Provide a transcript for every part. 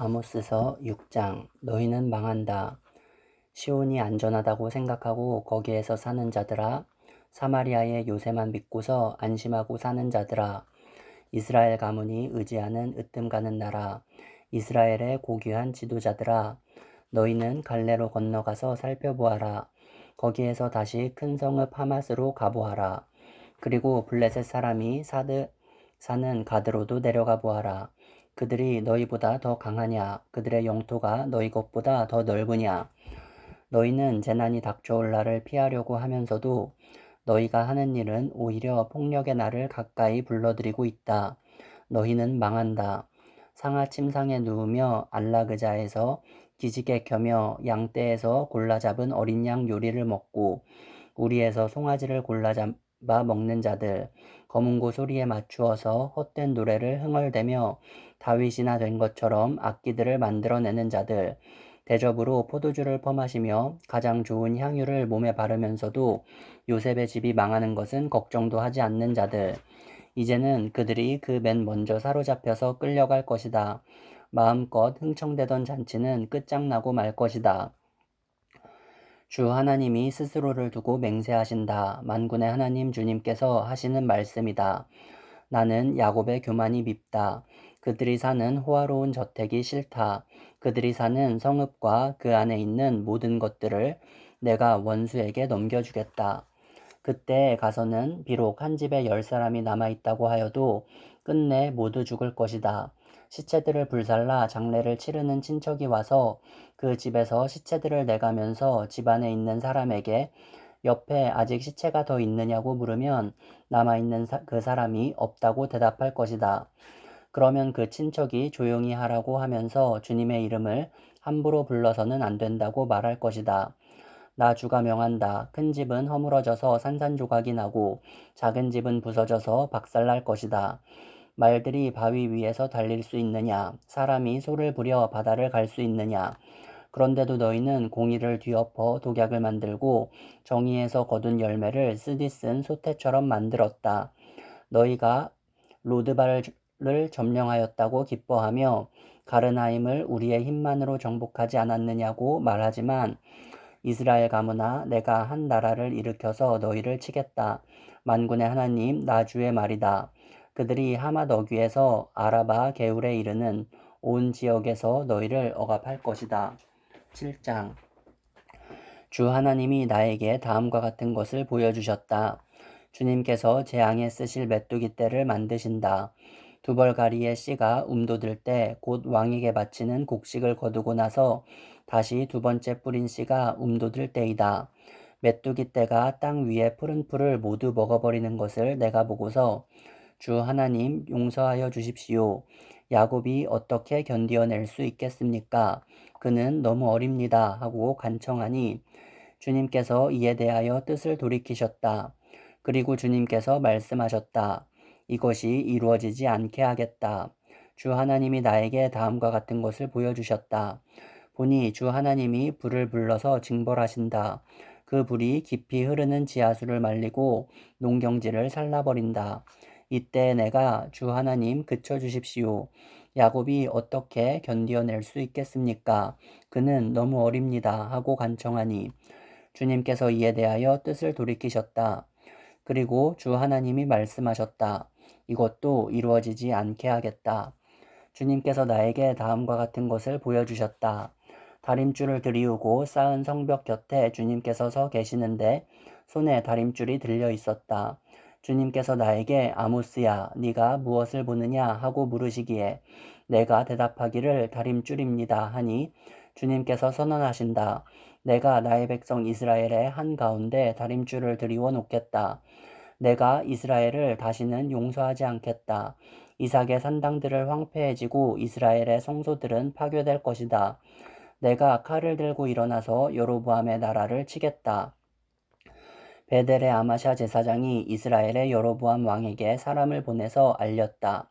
아모스서 6장. 너희는 망한다. 시온이 안전하다고 생각하고 거기에서 사는 자들아, 사마리아의 요새만 믿고서 안심하고 사는 자들아, 이스라엘 가문이 의지하는 으뜸 가는 나라, 이스라엘의 고귀한 지도자들아, 너희는 갈레로 건너가서 살펴보아라. 거기에서 다시 큰 성읍 하맛으로 가보아라. 그리고 블레셋 사람이 사는 가드로도 내려가 보아라. 그들이 너희보다 더 강하냐? 그들의 영토가 너희 것보다 더 넓으냐? 너희는 재난이 닥쳐올 날을 피하려고 하면서도 너희가 하는 일은 오히려 폭력의 날을 가까이 불러들이고 있다. 너희는 망한다. 상하 침상에 누우며 안락의자에서 기지개 켜며 양떼에서 골라 잡은 어린 양 요리를 먹고 우리에서 송아지를 골라 잡아 먹는 자들, 검은고 소리에 맞추어서 헛된 노래를 흥얼대며 다윗이나 된 것처럼 악기들을 만들어내는 자들, 대접으로 포도주를 퍼마시며 가장 좋은 향유를 몸에 바르면서도 요셉의 집이 망하는 것은 걱정도 하지 않는 자들, 이제는 그들이 그 맨 먼저 사로잡혀서 끌려갈 것이다. 마음껏 흥청대던 잔치는 끝장나고 말 것이다. 주 하나님이 스스로를 두고 맹세하신다. 만군의 하나님 주님께서 하시는 말씀이다. 나는 야곱의 교만이 밉다. 그들이 사는 호화로운 저택이 싫다. 그들이 사는 성읍과 그 안에 있는 모든 것들을 내가 원수에게 넘겨주겠다. 그때 가서는 비록 한 집에 10사람이 남아있다고 하여도 끝내 모두 죽을 것이다. 시체들을 불살라 장례를 치르는 친척이 와서 그 집에서 시체들을 내가면서 집안에 있는 사람에게 옆에 아직 시체가 더 있느냐고 물으면 남아있는 그 사람이 없다고 대답할 것이다. 그러면 그 친척이 조용히 하라고 하면서 주님의 이름을 함부로 불러서는 안 된다고 말할 것이다. 나 주가 명한다. 큰 집은 허물어져서 산산조각이 나고 작은 집은 부서져서 박살날 것이다. 말들이 바위 위에서 달릴 수 있느냐? 사람이 소를 부려 바다를 갈 수 있느냐? 그런데도 너희는 공의를 뒤엎어 독약을 만들고 정의에서 거둔 열매를 쓰디쓴 소태처럼 만들었다. 너희가 로드발을 점령하였다고 기뻐하며 가르나임을 우리의 힘만으로 정복하지 않았느냐고 말하지만 이스라엘 가문아, 내가 한 나라를 일으켜서 너희를 치겠다. 만군의 하나님 나 주의 말이다. 그들이 하맛 어귀에서 아라바 게울에 이르는 온 지역에서 너희를 억압할 것이다. 7장. 주 하나님이 나에게 다음과 같은 것을 보여주셨다. 주님께서 재앙에 쓰실 메뚜기 떼를 만드신다. 두벌가리의 씨가 움돋을 때 곧 왕에게 바치는 곡식을 거두고 나서 다시 두 번째 뿌린 씨가 움돋을 때이다. 메뚜기 떼가 땅 위의 푸른 풀을 모두 먹어버리는 것을 내가 보고서 주 하나님 용서하여 주십시오. 야곱이 어떻게 견디어낼 수 있겠습니까? 그는 너무 어립니다 하고 간청하니 주님께서 이에 대하여 뜻을 돌이키셨다. 그리고 주님께서 말씀하셨다. 이것이 이루어지지 않게 하겠다. 주 하나님이 나에게 다음과 같은 것을 보여주셨다. 보니 주 하나님이 불을 불러서 징벌하신다. 그 불이 깊이 흐르는 지하수를 말리고 농경지를 살라버린다. 이때 내가 주 하나님 그쳐주십시오. 야곱이 어떻게 견디어낼 수 있겠습니까? 그는 너무 어립니다 하고 간청하니 주님께서 이에 대하여 뜻을 돌이키셨다. 그리고 주 하나님이 말씀하셨다. 이것도 이루어지지 않게 하겠다. 주님께서 나에게 다음과 같은 것을 보여주셨다. 다림줄을 들이우고 쌓은 성벽 곁에 주님께서 서 계시는데 손에 다림줄이 들려 있었다. 주님께서 나에게 아모스야, 네가 무엇을 보느냐 하고 물으시기에 내가 대답하기를 다림줄입니다 하니 주님께서 선언하신다. 내가 나의 백성 이스라엘의 한가운데 다림줄을 들이워 놓겠다. 내가 이스라엘을 다시는 용서하지 않겠다. 이삭의 산당들을 황폐해지고 이스라엘의 성소들은 파괴될 것이다. 내가 칼을 들고 일어나서 여로보암의 나라를 치겠다. 베델의 아마샤 제사장이 이스라엘의 여로보암 왕에게 사람을 보내서 알렸다.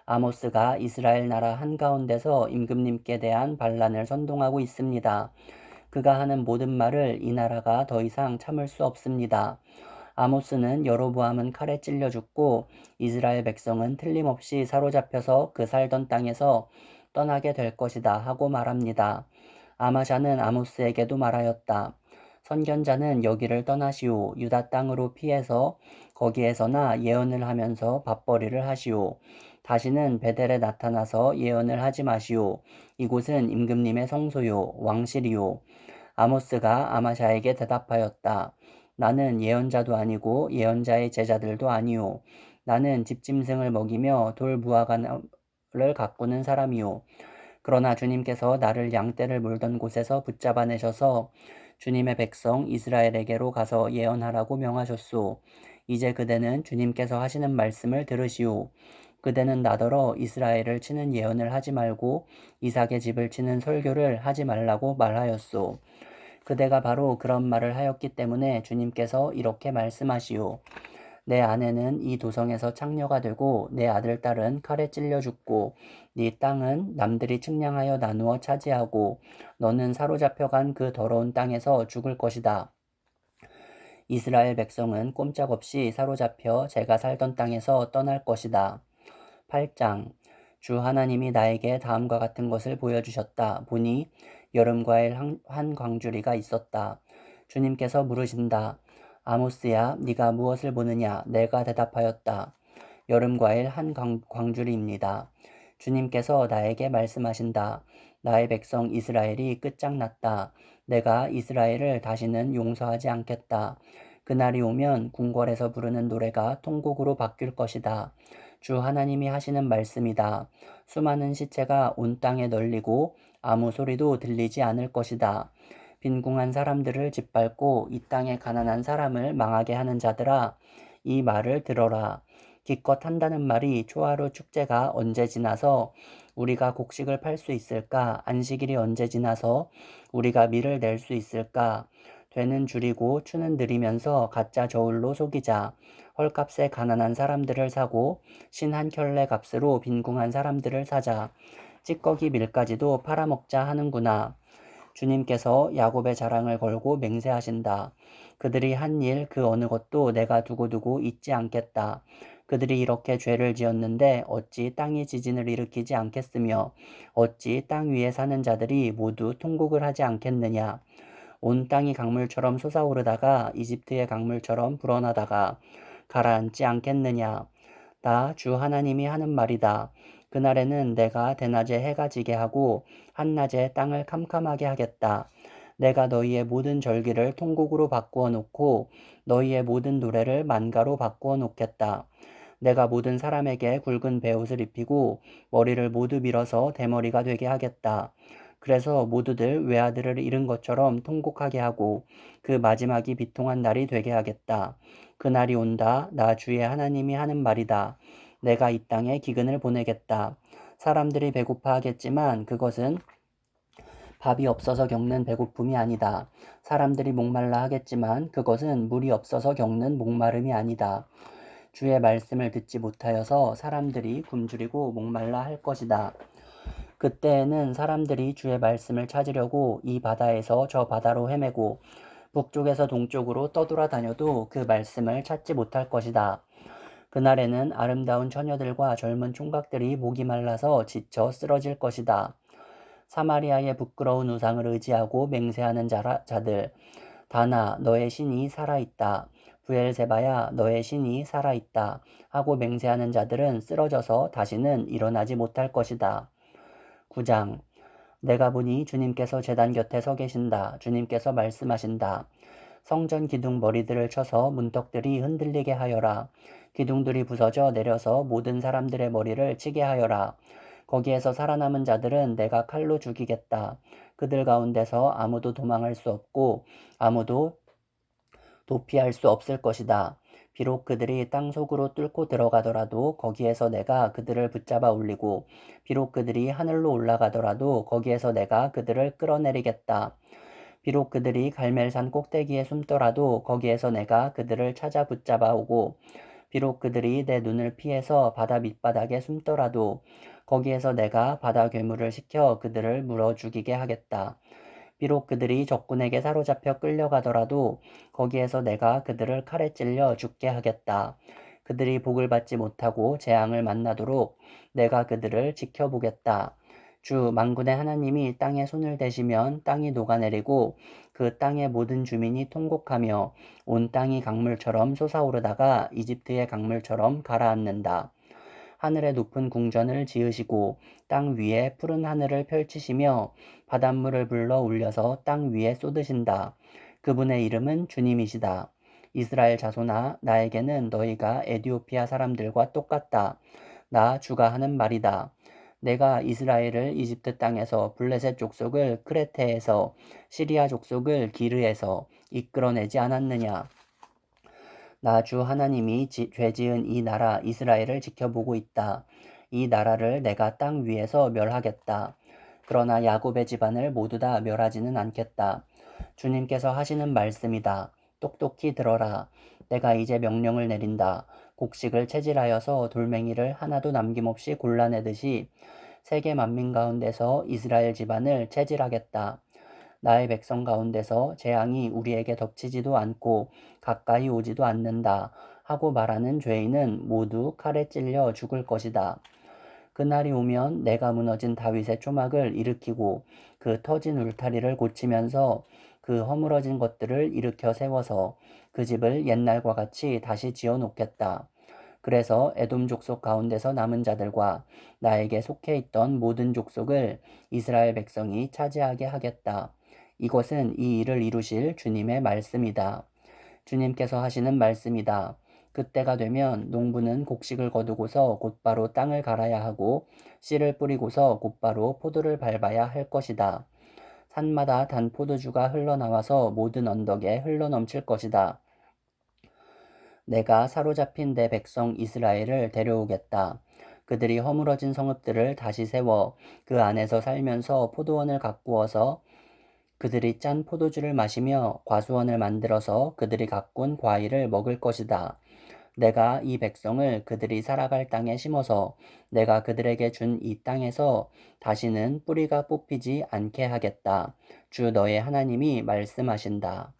아모스가 이스라엘 나라 한가운데서 임금님께 대한 반란을 선동하고 있습니다. 그가 하는 모든 말을 이 나라가 더 이상 참을 수 없습니다. 아모스는 여로보암은 칼에 찔려 죽고 이스라엘 백성은 틀림없이 사로잡혀서 그 살던 땅에서 떠나게 될 것이다 하고 말합니다. 아마샤는 아모스에게도 말하였다. 선견자는 여기를 떠나시오. 유다 땅으로 피해서 거기에서나 예언을 하면서 밥벌이를 하시오. 다시는 베델에 나타나서 예언을 하지 마시오. 이곳은 임금님의 성소요, 왕실이요. 아모스가 아마샤에게 대답하였다. 나는 예언자도 아니고 예언자의 제자들도 아니오. 나는 집짐승을 먹이며 돌 무화과나무를 가꾸는 사람이오. 그러나 주님께서 나를 양떼를 몰던 곳에서 붙잡아내셔서 주님의 백성 이스라엘에게로 가서 예언하라고 명하셨소. 이제 그대는 주님께서 하시는 말씀을 들으시오. 그대는 나더러 이스라엘을 치는 예언을 하지 말고 이삭의 집을 치는 설교를 하지 말라고 말하였소. 그대가 바로 그런 말을 하였기 때문에 주님께서 이렇게 말씀하시오. 내 아내는 이 도성에서 창녀가 되고 내 아들 딸은 칼에 찔려 죽고 네 땅은 남들이 측량하여 나누어 차지하고 너는 사로잡혀간 그 더러운 땅에서 죽을 것이다. 이스라엘 백성은 꼼짝없이 사로잡혀 제가 살던 땅에서 떠날 것이다. 8장 주 하나님이 나에게 다음과 같은 것을 보여주셨다. 보니 여름과일 한 광주리가 있었다. 주님께서 물으신다. 아모스야, 네가 무엇을 보느냐? 내가 대답하였다. 여름과일 한 광주리입니다. 주님께서 나에게 말씀하신다. 나의 백성 이스라엘이 끝장났다. 내가 이스라엘을 다시는 용서하지 않겠다. 그날이 오면 궁궐에서 부르는 노래가 통곡으로 바뀔 것이다. 주 하나님이 하시는 말씀이다. 수많은 시체가 온 땅에 널리고 아무 소리도 들리지 않을 것이다. 빈궁한 사람들을 짓밟고 이 땅에 가난한 사람을 망하게 하는 자들아, 이 말을 들어라. 기껏 한다는 말이 초하루 축제가 언제 지나서 우리가 곡식을 팔 수 있을까? 안식일이 언제 지나서 우리가 밀을 낼 수 있을까? 되는 줄이고 추는 들이면서 가짜 저울로 속이자. 헐값에 가난한 사람들을 사고 신 한 켤레 값으로 빈궁한 사람들을 사자. 찌꺼기 밀까지도 팔아먹자 하는구나. 주님께서 야곱의 자랑을 걸고 맹세하신다. 그들이 한 일 그 어느 것도 내가 두고두고 잊지 않겠다. 그들이 이렇게 죄를 지었는데 어찌 땅이 지진을 일으키지 않겠으며 어찌 땅 위에 사는 자들이 모두 통곡을 하지 않겠느냐. 온 땅이 강물처럼 솟아오르다가 이집트의 강물처럼 불어나다가 가라앉지 않겠느냐. 나 주 하나님이 하는 말이다. 그날에는 내가 대낮에 해가 지게 하고 한낮에 땅을 캄캄하게 하겠다. 내가 너희의 모든 절기를 통곡으로 바꾸어 놓고 너희의 모든 노래를 만가로 바꾸어 놓겠다. 내가 모든 사람에게 굵은 베옷을 입히고 머리를 모두 밀어서 대머리가 되게 하겠다. 그래서 모두들 외아들을 잃은 것처럼 통곡하게 하고 그 마지막이 비통한 날이 되게 하겠다. 그날이 온다. 나 주의 하나님이 하는 말이다. 내가 이 땅에 기근을 보내겠다. 사람들이 배고파하겠지만 그것은 밥이 없어서 겪는 배고픔이 아니다. 사람들이 목말라 하겠지만 그것은 물이 없어서 겪는 목마름이 아니다. 주의 말씀을 듣지 못하여서 사람들이 굶주리고 목말라 할 것이다. 그때에는 사람들이 주의 말씀을 찾으려고 이 바다에서 저 바다로 헤매고 북쪽에서 동쪽으로 떠돌아다녀도 그 말씀을 찾지 못할 것이다. 그날에는 아름다운 처녀들과 젊은 총각들이 목이 말라서 지쳐 쓰러질 것이다. 사마리아의 부끄러운 우상을 의지하고 맹세하는 자들, 다나 너의 신이 살아있다. 부엘세바야 너의 신이 살아있다. 하고 맹세하는 자들은 쓰러져서 다시는 일어나지 못할 것이다. 9장 내가 보니 주님께서 제단 곁에 서 계신다. 주님께서 말씀하신다. 성전 기둥 머리들을 쳐서 문턱들이 흔들리게 하여라. 기둥들이 부서져 내려서 모든 사람들의 머리를 치게 하여라. 거기에서 살아남은 자들은 내가 칼로 죽이겠다. 그들 가운데서 아무도 도망할 수 없고 아무도 도피할 수 없을 것이다. 비록 그들이 땅 속으로 뚫고 들어가더라도 거기에서 내가 그들을 붙잡아 올리고 비록 그들이 하늘로 올라가더라도 거기에서 내가 그들을 끌어내리겠다. 비록 그들이 갈멜산 꼭대기에 숨더라도 거기에서 내가 그들을 찾아 붙잡아 오고 비록 그들이 내 눈을 피해서 바다 밑바닥에 숨더라도 거기에서 내가 바다 괴물을 시켜 그들을 물어 죽이게 하겠다. 비록 그들이 적군에게 사로잡혀 끌려가더라도 거기에서 내가 그들을 칼에 찔려 죽게 하겠다. 그들이 복을 받지 못하고 재앙을 만나도록 내가 그들을 지켜보겠다. 주 만군의 하나님이 땅에 손을 대시면 땅이 녹아내리고 그 땅의 모든 주민이 통곡하며 온 땅이 강물처럼 솟아오르다가 이집트의 강물처럼 가라앉는다. 하늘의 높은 궁전을 지으시고 땅 위에 푸른 하늘을 펼치시며 바닷물을 불러 올려서 땅 위에 쏟으신다. 그분의 이름은 주님이시다. 이스라엘 자손아, 나에게는 너희가 에디오피아 사람들과 똑같다. 나 주가 하는 말이다. 내가 이스라엘을 이집트 땅에서 블레셋 족속을 크레테에서 시리아 족속을 기르에서 이끌어내지 않았느냐. 나 주 하나님이 죄 지은 이 나라 이스라엘을 지켜보고 있다. 이 나라를 내가 땅 위에서 멸하겠다. 그러나 야곱의 집안을 모두 다 멸하지는 않겠다. 주님께서 하시는 말씀이다. 똑똑히 들어라. 내가 이제 명령을 내린다. 곡식을 채질하여서 돌멩이를 하나도 남김없이 골라내듯이 세계 만민 가운데서 이스라엘 집안을 채질하겠다. 나의 백성 가운데서 재앙이 우리에게 덮치지도 않고 가까이 오지도 않는다 하고 말하는 죄인은 모두 칼에 찔려 죽을 것이다. 그날이 오면 내가 무너진 다윗의 초막을 일으키고 그 터진 울타리를 고치면서 그 허물어진 것들을 일으켜 세워서 그 집을 옛날과 같이 다시 지어 놓겠다. 그래서 에돔 족속 가운데서 남은 자들과 나에게 속해 있던 모든 족속을 이스라엘 백성이 차지하게 하겠다. 이것은 이 일을 이루실 주님의 말씀이다. 주님께서 하시는 말씀이다. 그때가 되면 농부는 곡식을 거두고서 곧바로 땅을 갈아야 하고 씨를 뿌리고서 곧바로 포도를 밟아야 할 것이다. 산마다 단 포도주가 흘러나와서 모든 언덕에 흘러넘칠 것이다. 내가 사로잡힌 내 백성 이스라엘을 데려오겠다. 그들이 허물어진 성읍들을 다시 세워 그 안에서 살면서 포도원을 가꾸어서 그들이 짠 포도주를 마시며 과수원을 만들어서 그들이 가꾼 과일을 먹을 것이다. 내가 이 백성을 그들이 살아갈 땅에 심어서 내가 그들에게 준 이 땅에서 다시는 뿌리가 뽑히지 않게 하겠다. 주 너의 하나님이 말씀하신다.